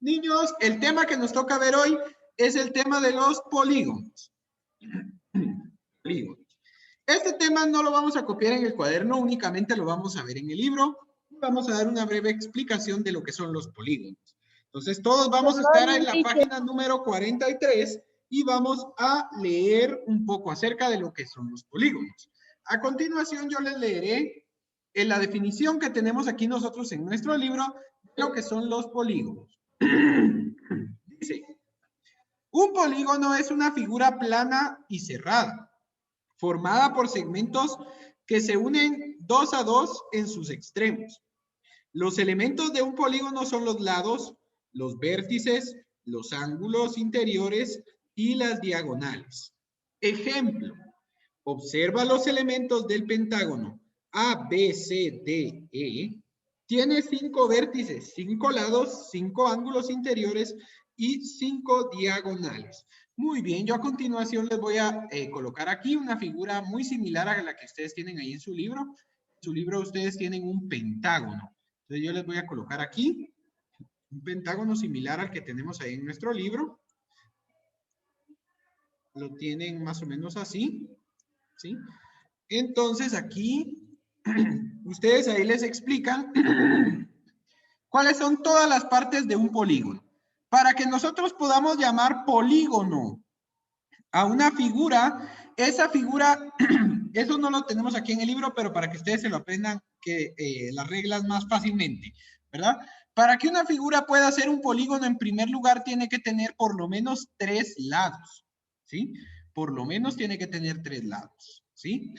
Niños, el tema que nos toca ver hoy es el tema de los polígonos. Este tema no lo vamos a copiar en el cuaderno, únicamente lo vamos a ver en el libro. Vamos a dar una breve explicación de lo que son los polígonos. Entonces, todos vamos a estar en la página número 43 y vamos a leer un poco acerca de lo que son los polígonos. A continuación, yo les leeré en la definición que tenemos aquí nosotros en nuestro libro de lo que son los polígonos. Dice, un polígono es una figura plana y cerrada, formada por segmentos que se unen 2 a 2 en sus extremos. Los elementos de un polígono son los lados, los vértices, los ángulos interiores y las diagonales. Ejemplo, observa los elementos del pentágono A, B, C, D, E. Tiene 5 vértices, 5 lados, 5 ángulos interiores y 5 diagonales. Muy bien, yo a continuación les voy a colocar aquí una figura muy similar a la que ustedes tienen ahí en su libro. En su libro ustedes tienen un pentágono. Entonces yo les voy a colocar aquí un pentágono similar al que tenemos ahí en nuestro libro. Lo tienen más o menos así, ¿sí? Entonces aquí ustedes ahí les explican cuáles son todas las partes de un polígono. Para que nosotros podamos llamar polígono a una figura, esa figura, eso no lo tenemos aquí en el libro, pero para que ustedes se lo aprendan las reglas más fácilmente, ¿verdad? Para que una figura pueda ser un polígono, en primer lugar tiene que tener por lo menos 3 lados, ¿sí? Por lo menos tiene que tener 3 lados, ¿sí?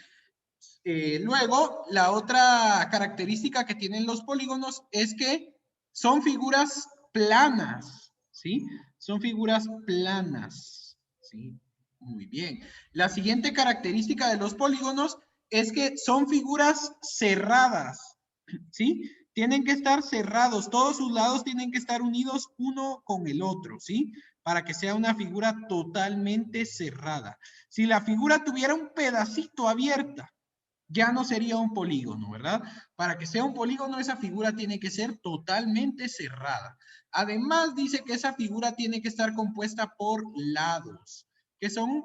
Luego, la otra característica que tienen los polígonos es que son figuras planas, ¿sí? Son figuras planas, ¿sí? Muy bien. La siguiente característica de los polígonos es que son figuras cerradas, ¿sí? Tienen que estar cerrados, todos sus lados tienen que estar unidos uno con el otro, ¿sí? Para que sea una figura totalmente cerrada. Si la figura tuviera un pedacito abierta, ya no sería un polígono, ¿verdad? Para que sea un polígono, esa figura tiene que ser totalmente cerrada. Además, dice que esa figura tiene que estar compuesta por lados, que son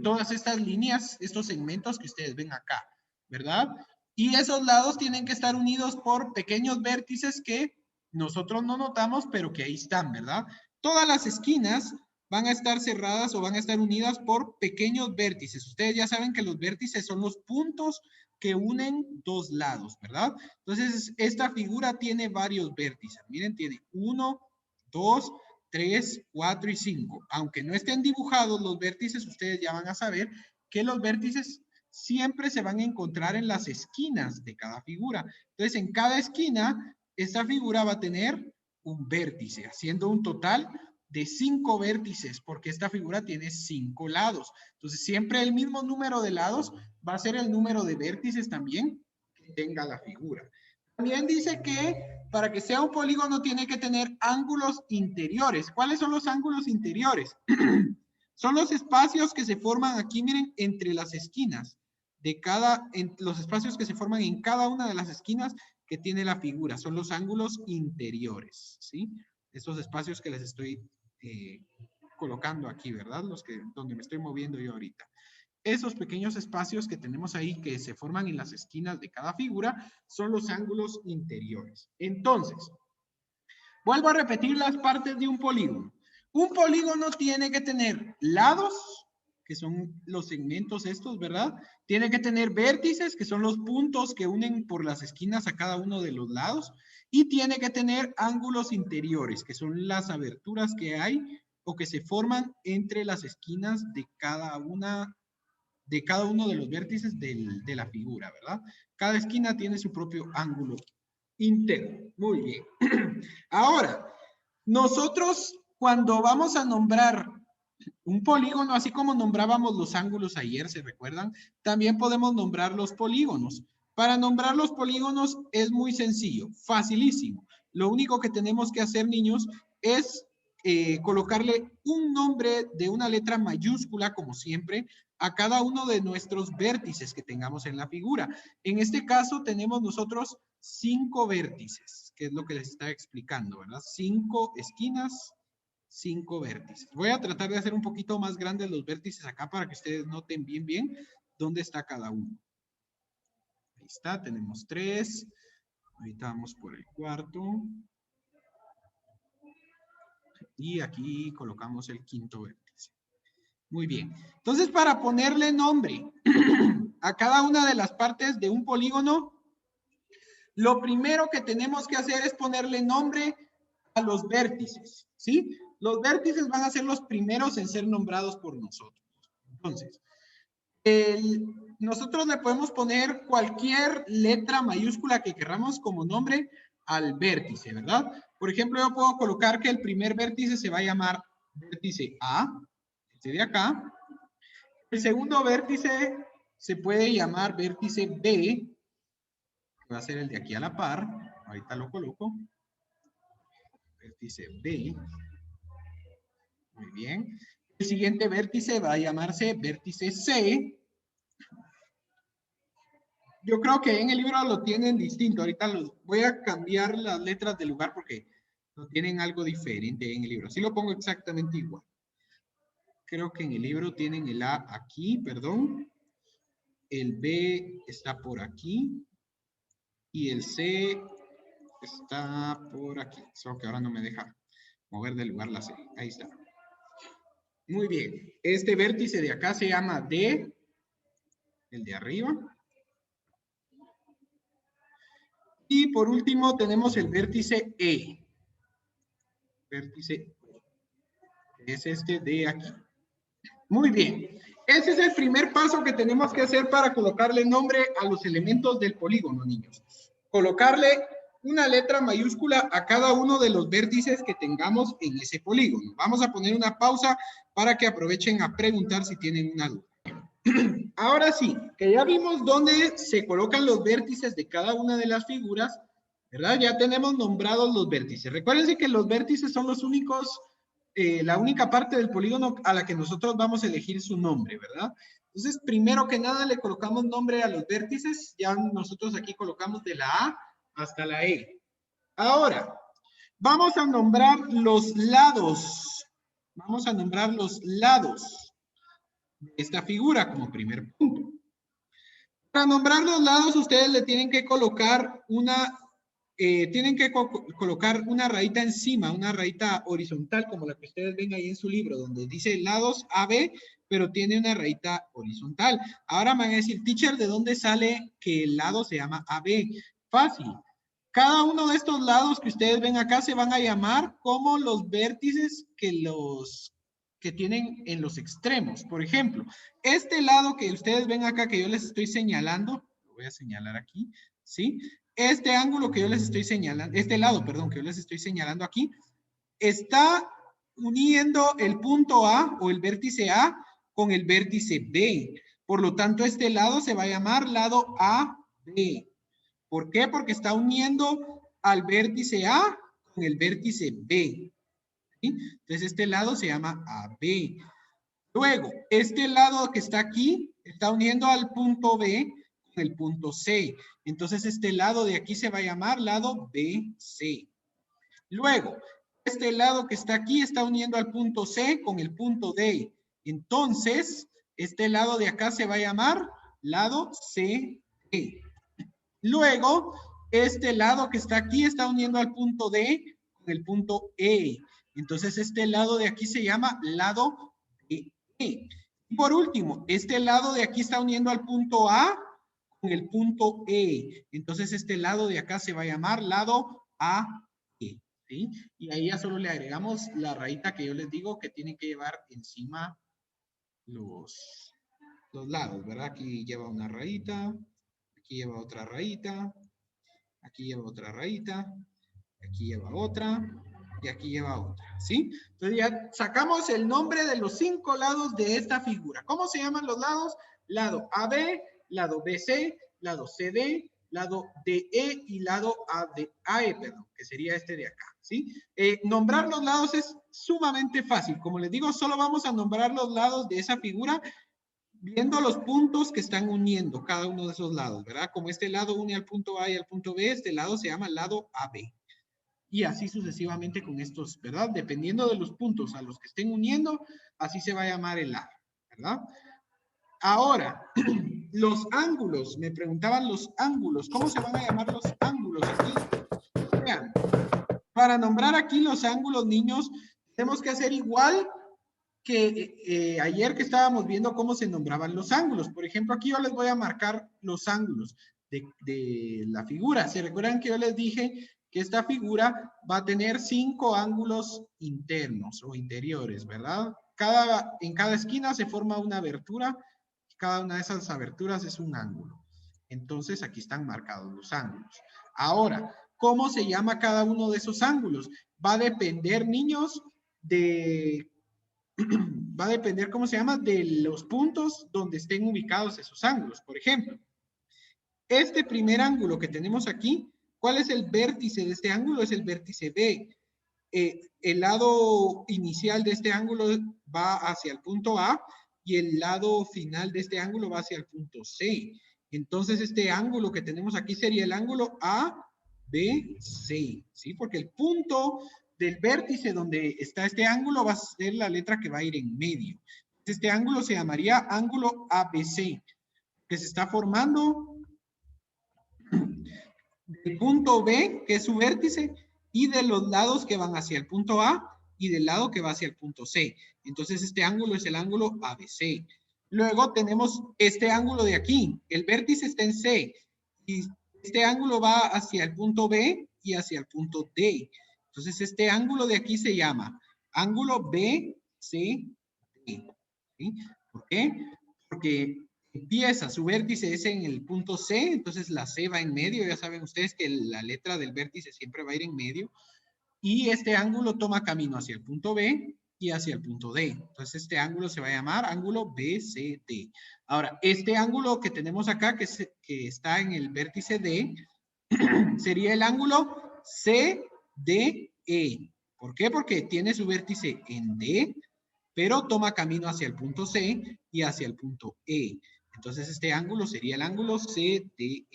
todas estas líneas, estos segmentos que ustedes ven acá, ¿verdad? Y esos lados tienen que estar unidos por pequeños vértices que nosotros no notamos, pero que ahí están, ¿verdad? Todas las esquinas van a estar cerradas o van a estar unidas por pequeños vértices. Ustedes ya saben que los vértices son los puntos que unen dos lados, ¿verdad? Entonces, esta figura tiene varios vértices. Miren, tiene 1, 2, 3, 4 y 5. Aunque no estén dibujados los vértices, ustedes ya van a saber que los vértices siempre se van a encontrar en las esquinas de cada figura. Entonces, en cada esquina, esta figura va a tener un vértice, haciendo un total de 5 vértices, porque esta figura tiene 5 lados. Entonces, siempre el mismo número de lados va a ser el número de vértices también que tenga la figura. También dice que para que sea un polígono tiene que tener ángulos interiores. ¿Cuáles son los ángulos interiores? Son los espacios que se forman aquí, miren, entre las esquinas de los espacios que se forman en cada una de las esquinas que tiene la figura. Son los ángulos interiores, ¿sí? Estos espacios que les estoy colocando aquí, ¿verdad? Donde me estoy moviendo yo ahorita. Esos pequeños espacios que tenemos ahí que se forman en las esquinas de cada figura son los ángulos interiores. Entonces, vuelvo a repetir las partes de un polígono. Un polígono tiene que tener lados, que son los segmentos estos, ¿verdad? Tiene que tener vértices, que son los puntos que unen por las esquinas a cada uno de los lados. Y tiene que tener ángulos interiores, que son las aberturas que hay o que se forman entre las esquinas de cada uno de los vértices de la figura, ¿verdad? Cada esquina tiene su propio ángulo interno. Muy bien. Ahora, nosotros cuando vamos a nombrar un polígono, así como nombrábamos los ángulos ayer, ¿se recuerdan? También podemos nombrar los polígonos. Para nombrar los polígonos es muy sencillo, facilísimo. Lo único que tenemos que hacer, niños, es colocarle un nombre de una letra mayúscula, como siempre, a cada uno de nuestros vértices que tengamos en la figura. En este caso tenemos nosotros 5 vértices, que es lo que les estaba explicando, ¿verdad? 5 esquinas, 5 vértices. Voy a tratar de hacer un poquito más grandes los vértices acá para que ustedes noten bien dónde está cada uno. Ahí está, tenemos 3. Ahorita vamos por el cuarto. Y aquí colocamos el quinto vértice. Muy bien. Entonces, para ponerle nombre a cada una de las partes de un polígono, lo primero que tenemos que hacer es ponerle nombre a los vértices, ¿sí? Los vértices van a ser los primeros en ser nombrados por nosotros. Entonces, nosotros le podemos poner cualquier letra mayúscula que queramos como nombre al vértice, ¿verdad? Por ejemplo, yo puedo colocar que el primer vértice se va a llamar vértice A, este de acá. El segundo vértice se puede llamar vértice B, que va a ser el de aquí a la par. Ahorita lo coloco. Vértice B. Muy bien. El siguiente vértice va a llamarse vértice C. Yo creo que en el libro lo tienen distinto. Ahorita voy a cambiar las letras del lugar porque lo tienen algo diferente en el libro. Así lo pongo exactamente igual. Creo que en el libro tienen el A aquí, perdón. El B está por aquí. Y el C está por aquí. Solo que ahora no me deja mover del lugar la C. Ahí está. Muy bien. Este vértice de acá se llama D. El de arriba. Y por último tenemos el vértice E. Vértice E. Es este de aquí. Muy bien. Ese es el primer paso que tenemos que hacer para colocarle nombre a los elementos del polígono, niños. Colocarle una letra mayúscula a cada uno de los vértices que tengamos en ese polígono. Vamos a poner una pausa para que aprovechen a preguntar si tienen una duda. Ahora sí, que ya vimos dónde se colocan los vértices de cada una de las figuras, ¿verdad? Ya tenemos nombrados los vértices. Recuérdense que los vértices son los únicos, la única parte del polígono a la que nosotros vamos a elegir su nombre, ¿verdad? Entonces, primero que nada le colocamos nombre a los vértices. Ya nosotros aquí colocamos de la A hasta la E. Ahora, vamos a nombrar los lados. Vamos a nombrar los lados de esta figura como primer punto. Para nombrar los lados, ustedes le tienen que colocar colocar una rayita encima, una rayita horizontal, como la que ustedes ven ahí en su libro, donde dice lados AB, pero tiene una rayita horizontal. Ahora me van a decir, teacher, ¿de dónde sale que el lado se llama AB? Fácil. Cada uno de estos lados que ustedes ven acá se van a llamar como los vértices que tienen en los extremos. Por ejemplo, este lado que ustedes ven acá que yo les estoy señalando, lo voy a señalar aquí, ¿sí? Este ángulo que yo les estoy señalando, este lado, perdón, que yo les estoy señalando aquí, está uniendo el punto A o el vértice A con el vértice B. Por lo tanto, este lado se va a llamar lado AB. ¿Por qué? Porque está uniendo al vértice A con el vértice B. ¿Sí? Entonces, este lado se llama AB. Luego, este lado que está aquí está uniendo al punto B con el punto C. Entonces, este lado de aquí se va a llamar lado BC. Luego, este lado que está aquí está uniendo al punto C con el punto D. Entonces, este lado de acá se va a llamar lado CD. Luego, este lado que está aquí está uniendo al punto D con el punto E. Entonces, este lado de aquí se llama lado E. Y por último, este lado de aquí está uniendo al punto A con el punto E. Entonces, este lado de acá se va a llamar lado AE. ¿Sí? Y ahí ya solo le agregamos la rayita que yo les digo que tienen que llevar encima los lados, ¿verdad? Aquí lleva una rayita. Aquí lleva otra rayita, aquí lleva otra rayita, aquí lleva otra, y aquí lleva otra, ¿sí? Entonces ya sacamos el nombre de los 5 lados de esta figura. ¿Cómo se llaman los lados? Lado AB, lado BC, lado CD, lado DE y lado AE, perdón, que sería este de acá, ¿sí? Nombrar los lados es sumamente fácil. Como les digo, solo vamos a nombrar los lados de esa figura viendo los puntos que están uniendo cada uno de esos lados, ¿verdad? Como este lado une al punto A y al punto B, este lado se llama lado AB. Y así sucesivamente con estos, ¿verdad? Dependiendo de los puntos a los que estén uniendo, así se va a llamar el lado, ¿verdad? Ahora, los ángulos, me preguntaban los ángulos, ¿cómo se van a llamar los ángulos aquí? Vean, para nombrar aquí los ángulos, niños, tenemos que hacer igual que ayer que estábamos viendo cómo se nombraban los ángulos. Por ejemplo, aquí yo les voy a marcar los ángulos de la figura. ¿Se recuerdan que yo les dije que esta figura va a tener 5 ángulos internos o interiores, ¿verdad? En cada esquina se forma una abertura. Cada una de esas aberturas es un ángulo. Entonces, aquí están marcados los ángulos. Ahora, ¿cómo se llama cada uno de esos ángulos? Va a depender, niños, va a depender, ¿cómo se llama? De los puntos donde estén ubicados esos ángulos. Por ejemplo, este primer ángulo que tenemos aquí, ¿cuál es el vértice de este ángulo? Es el vértice B. El lado inicial de este ángulo va hacia el punto A y el lado final de este ángulo va hacia el punto C. Entonces, este ángulo que tenemos aquí sería el ángulo ABC, ¿sí? Porque el punto del vértice donde está este ángulo va a ser la letra que va a ir en medio. Este ángulo se llamaría ángulo ABC, que se está formando del punto B, que es su vértice, y de los lados que van hacia el punto A y del lado que va hacia el punto C. Entonces, este ángulo es el ángulo ABC. Luego tenemos este ángulo de aquí. El vértice está en C y este ángulo va hacia el punto B y hacia el punto D. Entonces, este ángulo de aquí se llama ángulo BCD. ¿Sí? ¿Por qué? Porque empieza, su vértice es en el punto C, entonces la C va en medio, ya saben ustedes que la letra del vértice siempre va a ir en medio, y este ángulo toma camino hacia el punto B y hacia el punto D. Entonces este ángulo se va a llamar ángulo BCD. Ahora, este ángulo que tenemos acá, que está en el vértice D, sería el ángulo CDE. ¿Por qué? Porque tiene su vértice en D, pero toma camino hacia el punto C y hacia el punto E. Entonces, este ángulo sería el ángulo CDE.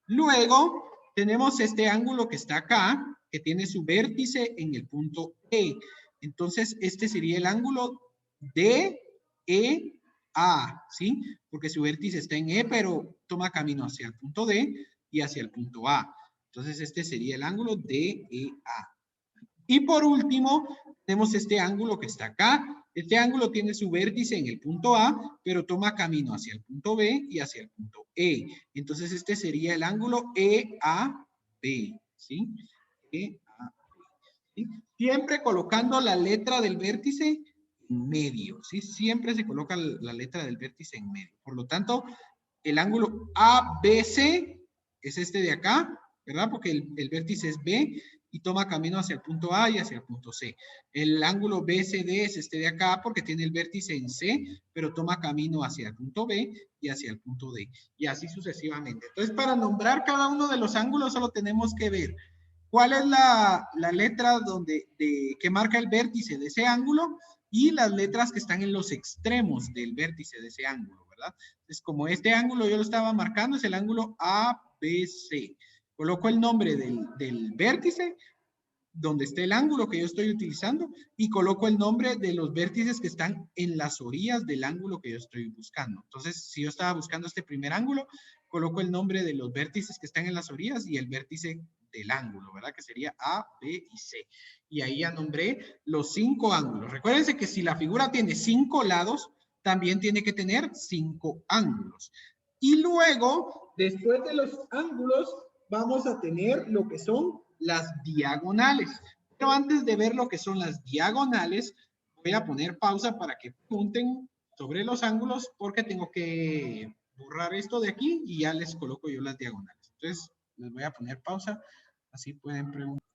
Luego, tenemos este ángulo que está acá, que tiene su vértice en el punto E. Entonces, este sería el ángulo DEA, ¿sí? Porque su vértice está en E, pero toma camino hacia el punto D y hacia el punto A. Entonces, este sería el ángulo DEA. Y por último, tenemos este ángulo que está acá. Este ángulo tiene su vértice en el punto A, pero toma camino hacia el punto B y hacia el punto E. Entonces, este sería el ángulo EAB, ¿sí? EAB, ¿sí? Siempre colocando la letra del vértice en medio, ¿sí? Siempre se coloca la letra del vértice en medio. Por lo tanto, el ángulo ABC es este de acá, ¿verdad? Porque el vértice es B y toma camino hacia el punto A y hacia el punto C. El ángulo BCD es este de acá porque tiene el vértice en C, pero toma camino hacia el punto B y hacia el punto D. Y así sucesivamente. Entonces, para nombrar cada uno de los ángulos solo tenemos que ver cuál es la letra que marca el vértice de ese ángulo y las letras que están en los extremos del vértice de ese ángulo, ¿verdad? Entonces, como este ángulo yo lo estaba marcando, es el ángulo ABC. Coloco el nombre del vértice donde esté el ángulo que yo estoy utilizando y coloco el nombre de los vértices que están en las orillas del ángulo que yo estoy buscando. Entonces, si yo estaba buscando este primer ángulo, coloco el nombre de los vértices que están en las orillas y el vértice del ángulo, ¿verdad? Que sería A, B y C. Y ahí ya nombré los 5 ángulos. Recuérdense que si la figura tiene 5 lados, también tiene que tener 5 ángulos. Y luego, después de los ángulos, vamos a tener lo que son las diagonales. Pero antes de ver lo que son las diagonales, voy a poner pausa para que pregunten sobre los ángulos porque tengo que borrar esto de aquí y ya les coloco yo las diagonales. Entonces, les voy a poner pausa, así pueden preguntar.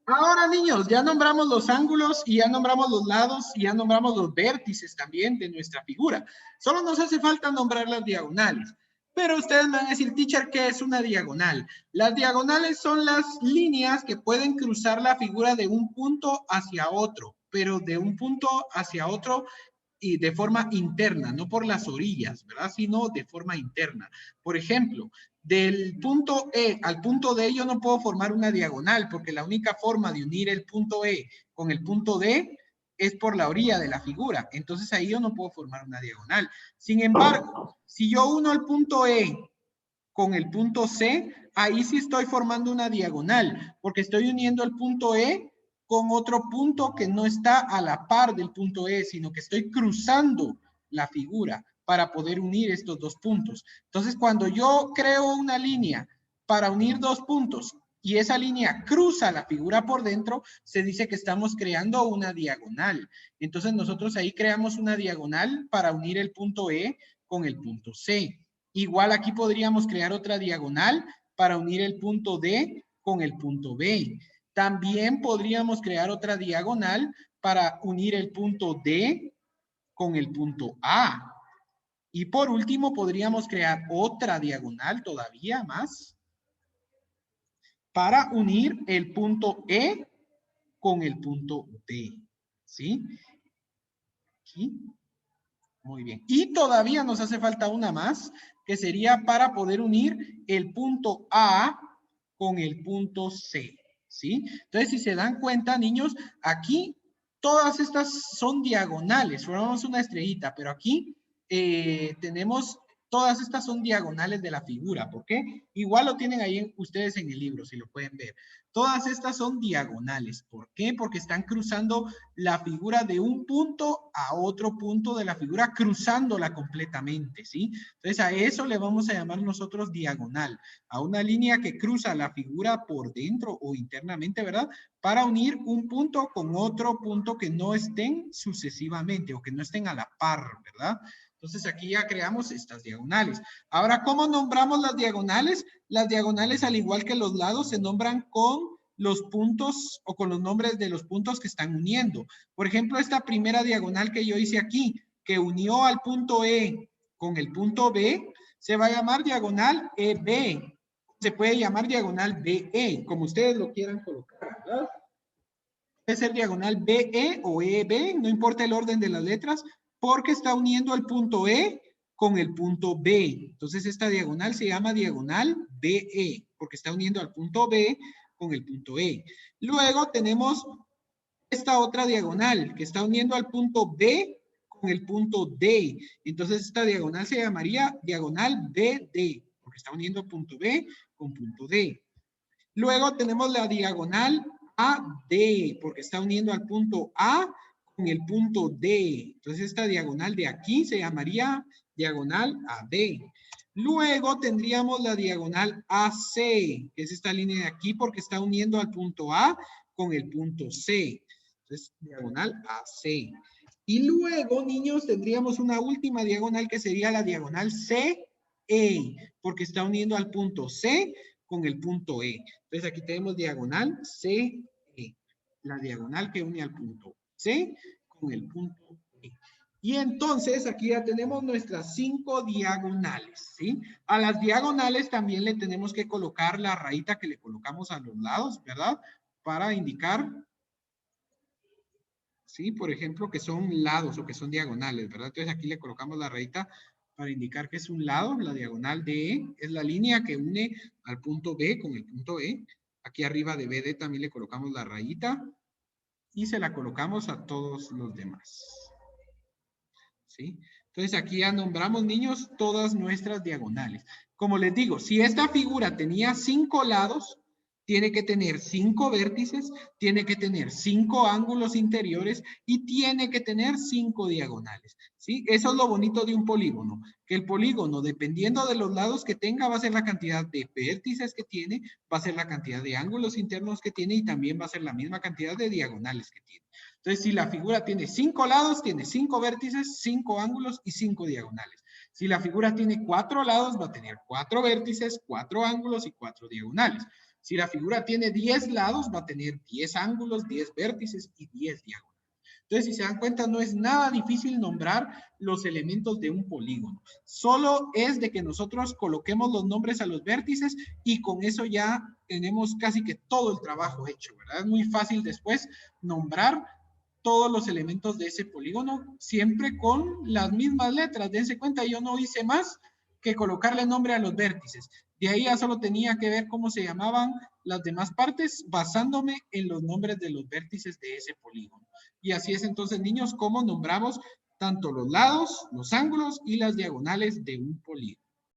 Ahora, niños, ya nombramos los ángulos y ya nombramos los lados y ya nombramos los vértices también de nuestra figura. Solo nos hace falta nombrar las diagonales. Pero ustedes me van a decir, teacher, ¿qué es una diagonal? Las diagonales son las líneas que pueden cruzar la figura de un punto hacia otro, pero de un punto hacia otro y de forma interna, no por las orillas, ¿verdad? Sino de forma interna. Por ejemplo, del punto E al punto D yo no puedo formar una diagonal porque la única forma de unir el punto E con el punto D es por la orilla de la figura. Entonces ahí yo no puedo formar una diagonal. Sin embargo, si yo uno el punto E con el punto C, ahí sí estoy formando una diagonal, porque estoy uniendo el punto E con otro punto que no está a la par del punto E, sino que estoy cruzando la figura para poder unir estos dos puntos. Entonces, cuando yo creo una línea para unir dos puntos y esa línea cruza la figura por dentro, se dice que estamos creando una diagonal. Entonces, nosotros ahí creamos una diagonal para unir el punto E con el punto C. Igual aquí podríamos crear otra diagonal para unir el punto D con el punto B. También podríamos crear otra diagonal para unir el punto D con el punto A. Y por último, podríamos crear otra diagonal todavía más para unir el punto E con el punto D. ¿Sí? ¿Sí? Muy bien. Y todavía nos hace falta una más, que sería para poder unir el punto A con el punto C. ¿Sí? Entonces, si se dan cuenta, niños, aquí todas estas son diagonales. Formamos una estrellita, pero aquí tenemos, todas estas son diagonales de la figura. ¿Por qué? Igual lo tienen ahí ustedes en el libro, si lo pueden ver. Todas estas son diagonales. ¿Por qué? Porque están cruzando la figura de un punto a otro punto de la figura, cruzándola completamente, ¿sí? Entonces, a eso le vamos a llamar nosotros diagonal, a una línea que cruza la figura por dentro o internamente, ¿verdad? Para unir un punto con otro punto que no estén sucesivamente o que no estén a la par, ¿verdad? Entonces aquí ya creamos estas diagonales. Ahora, ¿cómo nombramos las diagonales? Las diagonales, al igual que los lados, se nombran con los puntos o con los nombres de los puntos que están uniendo. Por ejemplo, esta primera diagonal que yo hice aquí, que unió al punto E con el punto B, se va a llamar diagonal EB. Se puede llamar diagonal BE, como ustedes lo quieran colocar, ¿verdad? Puede ser diagonal BE o EB, no importa el orden de las letras, porque está uniendo el punto E con el punto B. Entonces, esta diagonal se llama diagonal BE, porque está uniendo al punto B con el punto E. Luego tenemos esta otra diagonal que está uniendo al punto B con el punto D. Entonces, esta diagonal se llamaría diagonal BD, porque está uniendo punto B con punto D. Luego tenemos la diagonal AD, porque está uniendo al punto A con el punto D. Entonces, esta diagonal de aquí se llamaría diagonal AD. Luego tendríamos la diagonal AC, que es esta línea de aquí, porque está uniendo al punto A con el punto C. Entonces, diagonal AC. Y luego, niños, tendríamos una última diagonal que sería la diagonal CE, porque está uniendo al punto C con el punto E. Entonces, aquí tenemos diagonal CE, la diagonal que une al punto C con el punto E. Y entonces, aquí ya tenemos nuestras 5 diagonales, ¿sí? A las diagonales también le tenemos que colocar la rayita que le colocamos a los lados, ¿verdad? Para indicar, ¿sí? Por ejemplo, que son lados o que son diagonales, ¿verdad? Entonces, aquí le colocamos la rayita para indicar que es un lado. La diagonal DE es la línea que une al punto B con el punto E. Aquí arriba de BD también le colocamos la rayita y se la colocamos a todos los demás. ¿Sí? Entonces aquí ya nombramos, niños, todas nuestras diagonales. Como les digo, si esta figura tenía 5 lados, tiene que tener 5 vértices, tiene que tener 5 ángulos interiores y tiene que tener 5 diagonales. ¿Sí? Eso es lo bonito de un polígono, que el polígono, dependiendo de los lados que tenga, va a ser la cantidad de vértices que tiene, va a ser la cantidad de ángulos internos que tiene y también va a ser la misma cantidad de diagonales que tiene. Entonces, si la figura tiene 5 lados, tiene 5 vértices, 5 ángulos y 5 diagonales. Si la figura tiene 4 lados, va a tener 4 vértices, 4 ángulos y 4 diagonales. Si la figura tiene 10 lados, va a tener 10 ángulos, 10 vértices y 10 diagonales. Entonces, si se dan cuenta, no es nada difícil nombrar los elementos de un polígono. Solo es de que nosotros coloquemos los nombres a los vértices y con eso ya tenemos casi que todo el trabajo hecho, ¿verdad? Es muy fácil después nombrar todos los elementos de ese polígono, siempre con las mismas letras. Dense cuenta, yo no hice más que colocarle nombre a los vértices. De ahí ya solo tenía que ver cómo se llamaban las demás partes basándome en los nombres de los vértices de ese polígono. Y así es entonces, niños, cómo nombramos tanto los lados, los ángulos y las diagonales de un polígono.